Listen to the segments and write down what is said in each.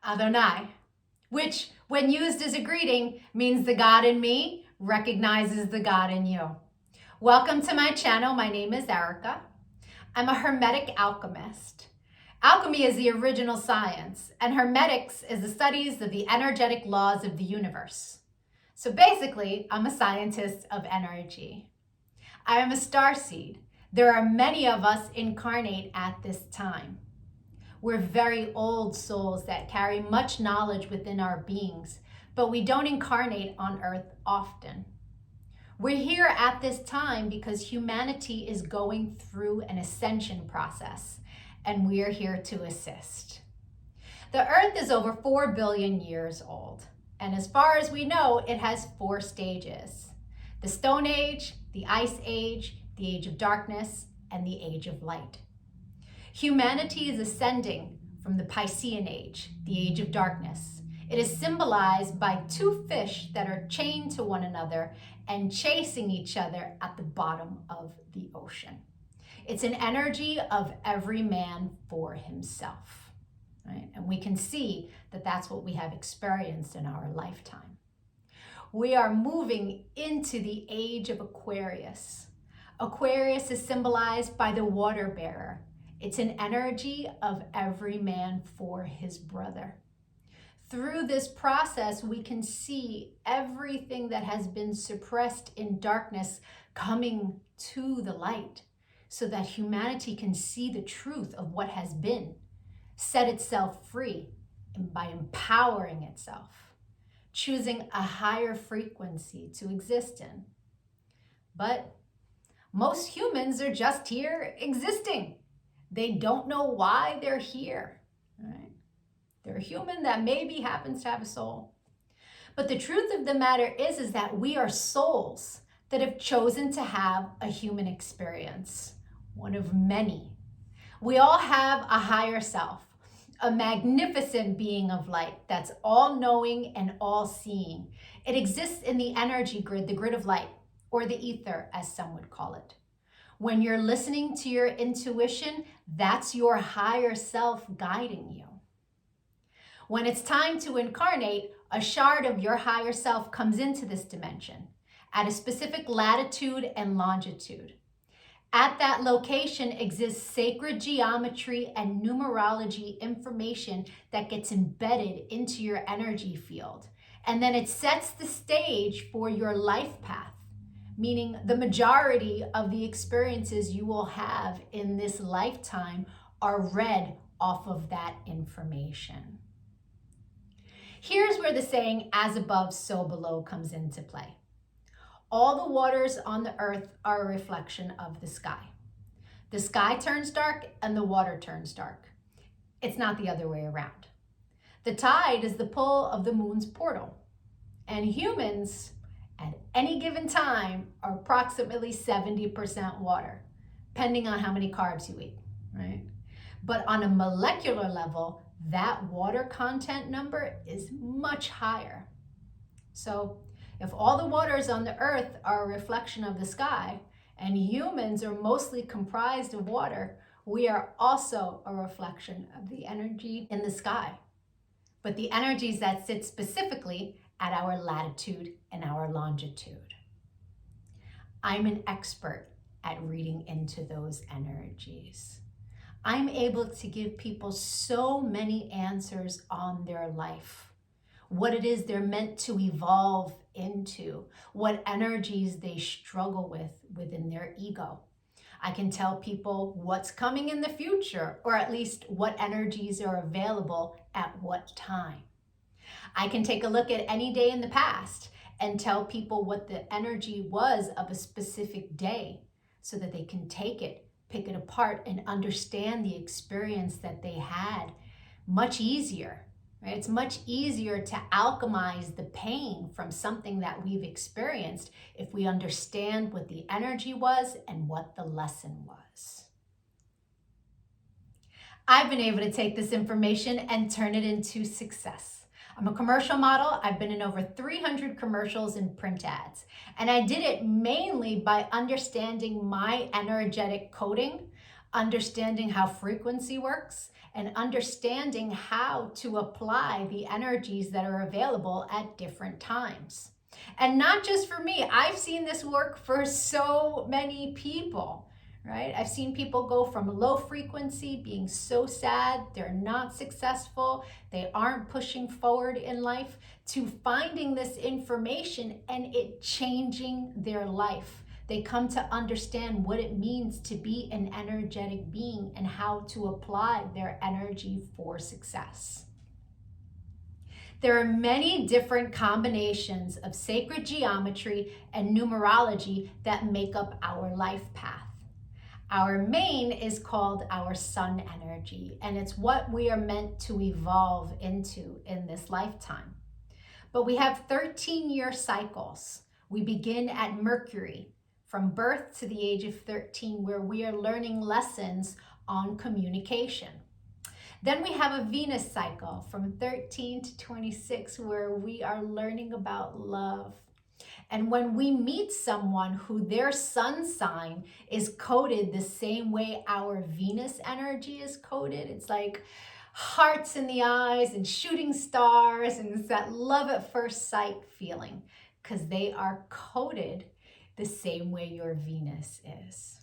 Adonai, which when used as a greeting means the God in me recognizes the God in you. Welcome to my channel. My name is Erica. I'm a Hermetic alchemist. Alchemy is the original science, and Hermetics is the studies of the energetic laws of the universe. So basically, I'm a scientist of energy. I am a starseed. There are many of us incarnate at this time. We're very old souls that carry much knowledge within our beings, but we don't incarnate on Earth often. We're here at this time because humanity is going through an ascension process, and we are here to assist. The Earth is over 4 billion years old, and as far as we know, it has 4 stages: the Stone Age, the Ice Age, the Age of Darkness, and the Age of Light. Humanity is ascending from the Piscean Age, the Age of Darkness. It is symbolized by 2 fish that are chained to one another and chasing each other at the bottom of the ocean. It's an energy of every man for himself, right? And we can see that that's what we have experienced in our lifetime. We are moving into the age of Aquarius. Aquarius is symbolized by the water bearer. It's an energy of every man for his brother. Through this process, we can see everything that has been suppressed in darkness coming to the light so that humanity can see the truth of what has been, set itself free, and by empowering itself, choosing a higher frequency to exist in. But most humans are just here existing. They don't know why they're here, right? They're a human that maybe happens to have a soul. But the truth of the matter is that we are souls that have chosen to have a human experience, one of many. We all have a higher self, a magnificent being of light that's all-knowing and all-seeing. It exists in the energy grid, the grid of light, or the ether, as some would call it. When you're listening to your intuition, that's your higher self guiding you. When it's time to incarnate, a shard of your higher self comes into this dimension at a specific latitude and longitude. At that location exists sacred geometry and numerology information that gets embedded into your energy field. And then it sets the stage for your life path, meaning the majority of the experiences you will have in this lifetime are read off of that information. Here's where the saying, as above, so below, comes into play. All the waters on the earth are a reflection of the sky. The sky turns dark and the water turns dark. It's not the other way around. The tide is the pull of the moon's portal, and humans at any given time are approximately 70% water, depending on how many carbs you eat, right? But on a molecular level, that water content number is much higher. So if all the waters on the earth are a reflection of the sky, and humans are mostly comprised of water, we are also a reflection of the energy in the sky. But the energies that sit specifically at our latitude and our longitude. I'm an expert at reading into those energies. I'm able to give people so many answers on their life, what it is they're meant to evolve into, what energies they struggle with within their ego. I can tell people what's coming in the future, or at least what energies are available at what time. I can take a look at any day in the past and tell people what the energy was of a specific day so that they can take it, pick it apart, and understand the experience that they had much easier, right? It's much easier to alchemize the pain from something that we've experienced if we understand what the energy was and what the lesson was. I've been able to take this information and turn it into success. I'm a commercial model. I've been in over 300 commercials and print ads. And I did it mainly by understanding my energetic coding understanding how frequency works, and understanding how to apply the energies that are available at different times. And not just for me, I've seen this work for so many people, right? I've seen people go from low frequency, being so sad, they're not successful, they aren't pushing forward in life, to finding this information and it changing their life. They come to understand what it means to be an energetic being and how to apply their energy for success. There are many different combinations of sacred geometry and numerology that make up our life path. Our main is called our sun energy, and it's what we are meant to evolve into in this lifetime. But we have 13-year cycles. We begin at Mercury, from birth to the age of 13, where we are learning lessons on communication. Then we have a Venus cycle from 13 to 26, where we are learning about love. And when we meet someone who their sun sign is coded the same way our Venus energy is coded, it's like hearts in the eyes and shooting stars, and it's that love at first sight feeling, because they are coded the same way your Venus is.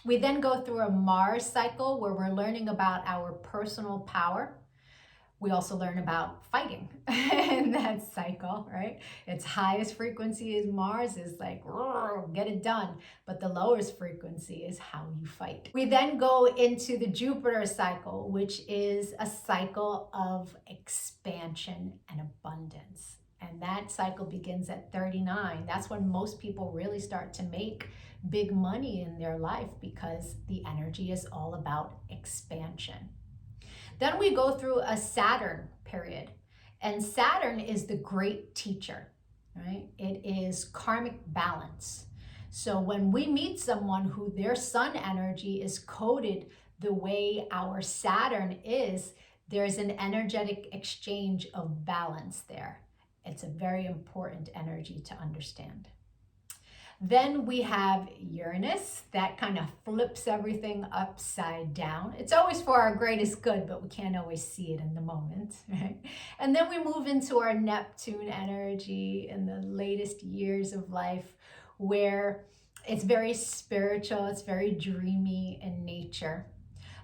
We then go through a Mars cycle where we're learning about our personal power. We also learn about fighting in that cycle, right? Its highest frequency is Mars, is like, get it done. But the lowest frequency is how you fight. We then go into the Jupiter cycle, which is a cycle of expansion and abundance. And that cycle begins at 39. That's when most people really start to make big money in their life, because the energy is all about expansion. Then we go through a Saturn period, and Saturn is the great teacher, right? It is karmic balance. So when we meet someone who their sun energy is coded the way our Saturn is, there's an energetic exchange of balance there. It's a very important energy to understand. Then we have Uranus, that kind of flips everything upside down. It's always for our greatest good, but we can't always see it in the moment, right? And then we move into our Neptune energy in the latest years of life, where it's very spiritual, it's very dreamy in nature.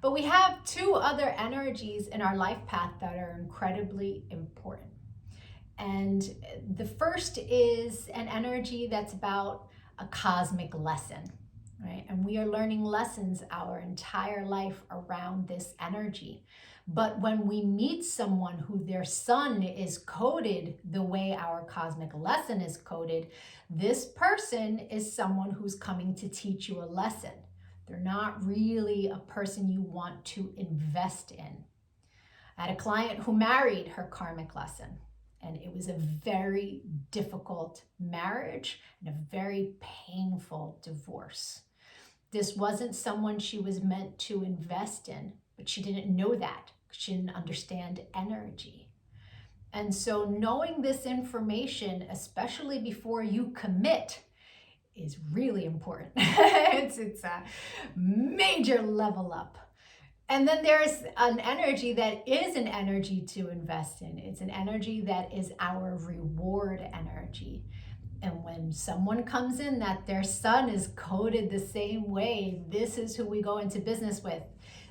But we have two other energies in our life path that are incredibly important. And the first is an energy that's about a cosmic lesson, right? And we are learning lessons our entire life around this energy. But when we meet someone who their sun is coded the way our cosmic lesson is coded, this person is someone who's coming to teach you a lesson. They're not really a person you want to invest in. I had a client who married her karmic lesson, and it was a very difficult marriage and a very painful divorce. This wasn't someone she was meant to invest in, but she didn't know that because she didn't understand energy. And so knowing this information, especially before you commit, is really important. It's a major level up. And then there's an energy that is an energy to invest in. It's an energy that is our reward energy. And when someone comes in that their sun is coded the same way, this is who we go into business with.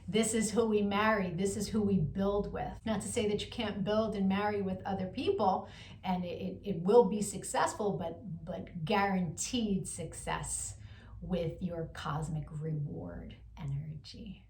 This is who we marry. This is who we build with. Not to say that you can't build and marry with other people, and it will be successful, but guaranteed success with your cosmic reward energy.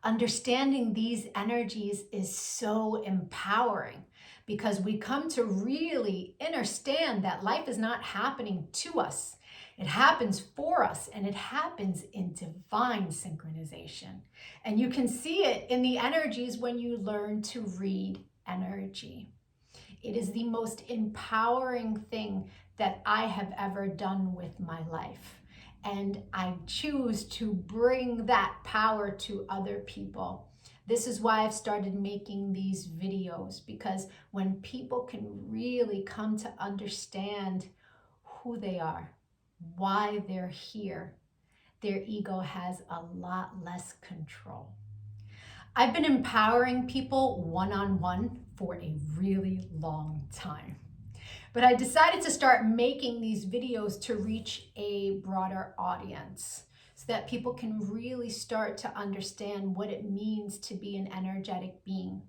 Understanding these energies is so empowering, because we come to really understand that life is not happening to us. It happens for us, and it happens in divine synchronization. And you can see it in the energies when you learn to read energy. It is the most empowering thing that I have ever done with my life. And I choose to bring that power to other people. This is why I've started making these videos, because when people can really come to understand who they are, why they're here, their ego has a lot less control. I've been empowering people one-on-one for a really long time. But I decided to start making these videos to reach a broader audience so that people can really start to understand what it means to be an energetic being.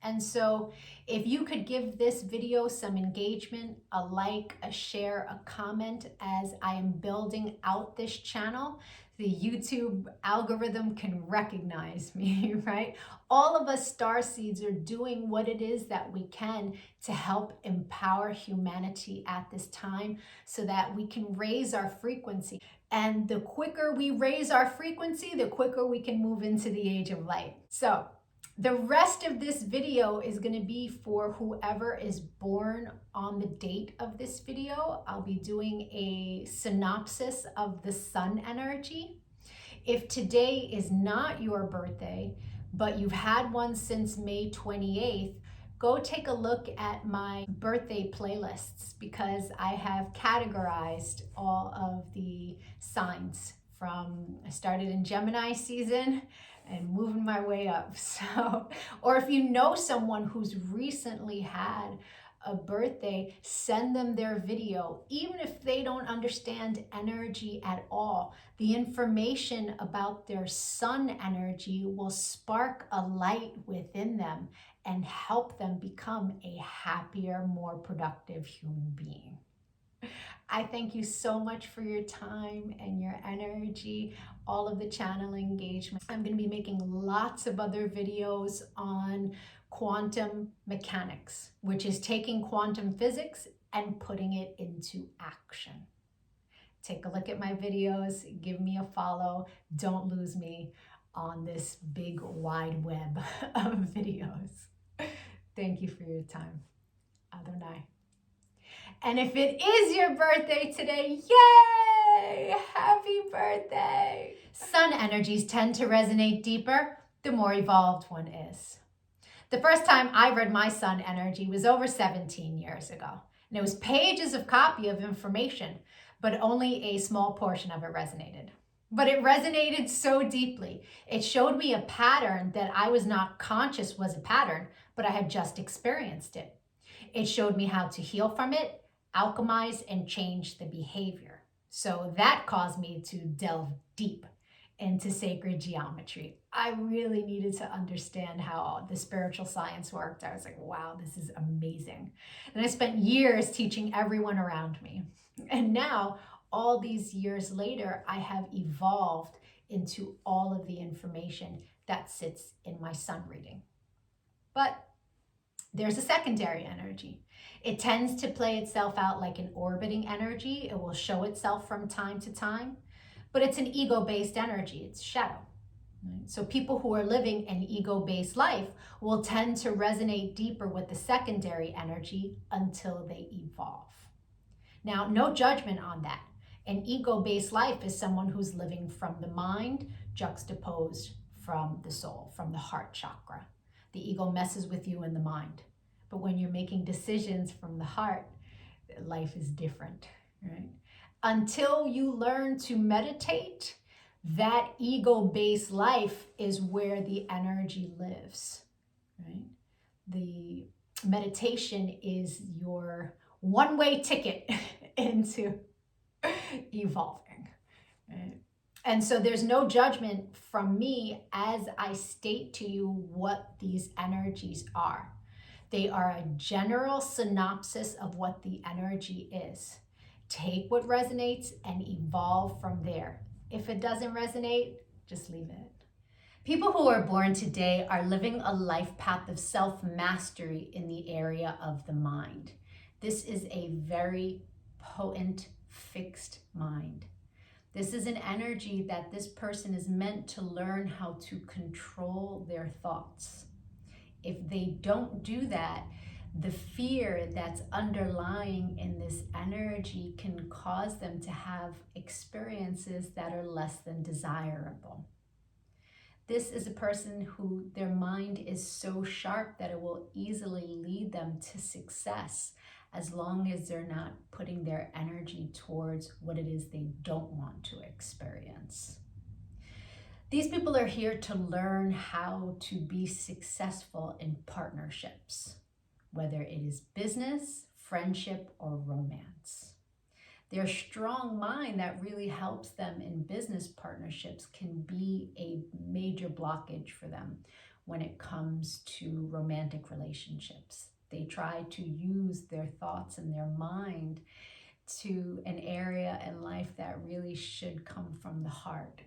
And so if you could give this video some engagement, a like, a share, a comment as I am building out this channel, the YouTube algorithm can recognize me, right? All of us starseeds are doing what it is that we can to help empower humanity at this time so that we can raise our frequency. And the quicker we raise our frequency, the quicker we can move into the age of light. So the rest of this video is going to be for whoever is born on the date of this video. I'll be doing a synopsis of the sun energy. If today is not your birthday, but you've had one since May 28th, go take a look at my birthday playlists because I have categorized all of the signs from, I started in Gemini season and moving my way up. So, or if you know someone who's recently had a birthday, send them their video. Even if they don't understand energy at all, the information about their sun energy will spark a light within them and help them become a happier, more productive human being. I thank you so much for your time and your energy, all of the channel engagement. I'm going to be making lots of other videos on quantum mechanics, which is taking quantum physics and putting it into action. Take a look at my videos, give me a follow. Don't lose me on this big wide web of videos. Thank you for your time. Adonai. And if it is your birthday today, yay! Happy birthday! Sun energies tend to resonate deeper the more evolved one is. The first time I read my sun energy was over 17 years ago. And it was pages of copy of information, but only a small portion of it resonated. But it resonated so deeply. It showed me a pattern that I was not conscious was a pattern, but I had just experienced it. It showed me how to heal from it, alchemize, and change the behavior. So that caused me to delve deep into sacred geometry. I really needed to understand how the spiritual science worked. I was like, wow, this is amazing. And I spent years teaching everyone around me. And now, all these years later, I have evolved into all of the information that sits in my sun reading. But there's a secondary energy. It tends to play itself out like an orbiting energy. It will show itself from time to time, but it's an ego-based energy. It's shadow. Right? So people who are living an ego-based life will tend to resonate deeper with the secondary energy until they evolve. Now, no judgment on that. An ego-based life is someone who's living from the mind juxtaposed from the soul, from the heart chakra. The ego messes with you in the mind. But when you're making decisions from the heart, life is different, right? Until you learn to meditate, that ego-based life is where the energy lives, right? The meditation is your one-way ticket into evolving, right? And so there's no judgment from me as I state to you what these energies are. They are a general synopsis of what the energy is. Take what resonates and evolve from there. If it doesn't resonate, just leave it. People who are born today are living a life path of self-mastery in the area of the mind. This is a very potent, fixed mind. This is an energy that this person is meant to learn how to control their thoughts. If they don't do that, the fear that's underlying in this energy can cause them to have experiences that are less than desirable. This is a person who their mind is so sharp that it will easily lead them to success. as long as they're not putting their energy towards what it is they don't want to experience. These people are here to learn how to be successful in partnerships, whether it is business, friendship, or romance. Their strong mind that really helps them in business partnerships can be a major blockage for them when it comes to romantic relationships. They try to use their thoughts and their mind to an area in life that really should come from the heart.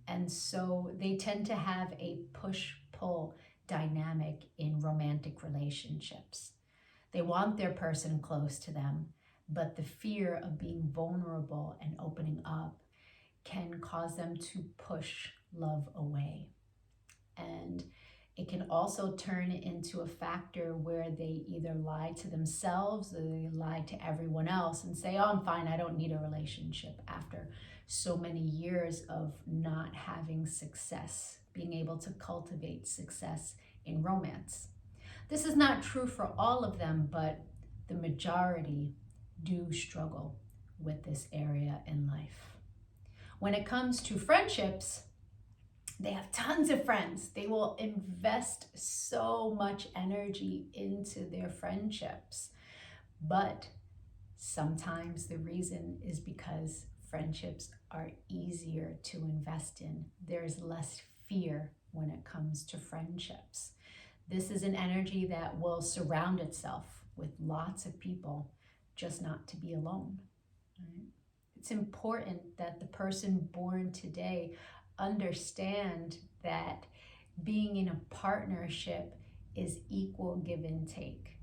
And so they tend to have a push-pull dynamic in romantic relationships. They want their person close to them, but the fear of being vulnerable and opening up can cause them to push love away. And it can also turn into a factor where they either lie to themselves or they lie to everyone else and say, oh, I'm fine, I don't need a relationship, after so many years of not having success, being able to cultivate success in romance. This is not true for all of them, but the majority do struggle with this area in life. When it comes to friendships, they have tons of friends. They will invest so much energy into their friendships. But sometimes the reason is because friendships are easier to invest in. There's less fear when it comes to friendships. This is an energy that will surround itself with lots of people, just not to be alone. Right? It's important that the person born today understand that being in a partnership is equal give and take.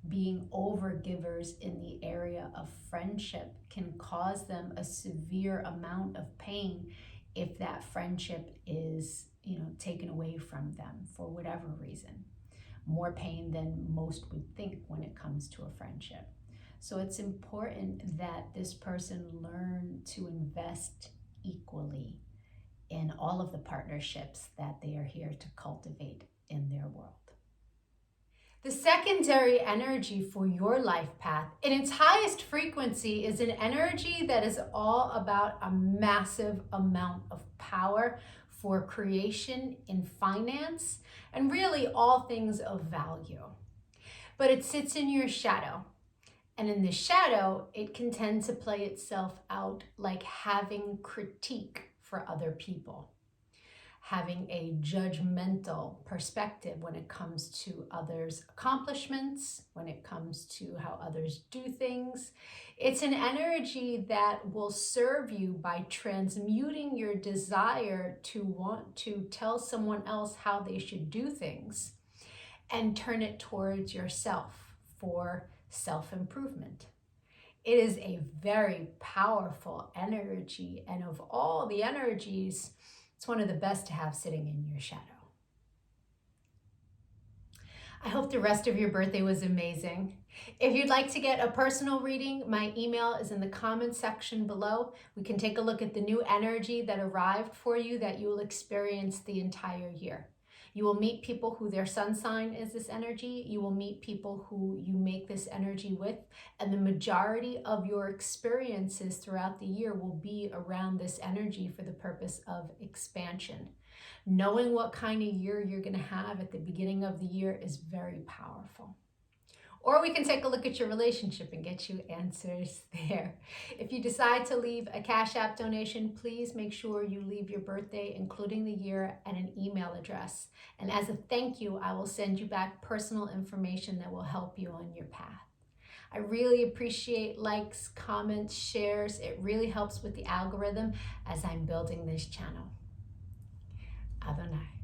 Being overgivers in the area of friendship can cause them a severe amount of pain if that friendship is, taken away from them for whatever reason. More pain than most would think when it comes to a friendship. So it's important that this person learn to invest equally in all of the partnerships that they are here to cultivate in their world. The secondary energy for your life path, in its highest frequency, is an energy that is all about a massive amount of power for creation in finance and really all things of value. But it sits in your shadow. And in the shadow, it can tend to play itself out like having critique for other people, having a judgmental perspective when it comes to others' accomplishments, when it comes to how others do things. It's an energy that will serve you by transmuting your desire to want to tell someone else how they should do things and turn it towards yourself for self-improvement. It is a very powerful energy, and of all the energies, it's one of the best to have sitting in your shadow. I hope the rest of your birthday was amazing. If you'd like to get a personal reading, my email is in the comments section below. We can take a look at the new energy that arrived for you that you will experience the entire year. You will meet people who their sun sign is this energy. You will meet people who you make this energy with. And the majority of your experiences throughout the year will be around this energy for the purpose of expansion. Knowing what kind of year you're going to have at the beginning of the year is very powerful. Or we can take a look at your relationship and get you answers there. If you decide to leave a Cash App donation, please make sure you leave your birthday, including the year, and an email address. And as a thank you, I will send you back personal information that will help you on your path. I really appreciate likes, comments, shares. It really helps with the algorithm as I'm building this channel. Adonai.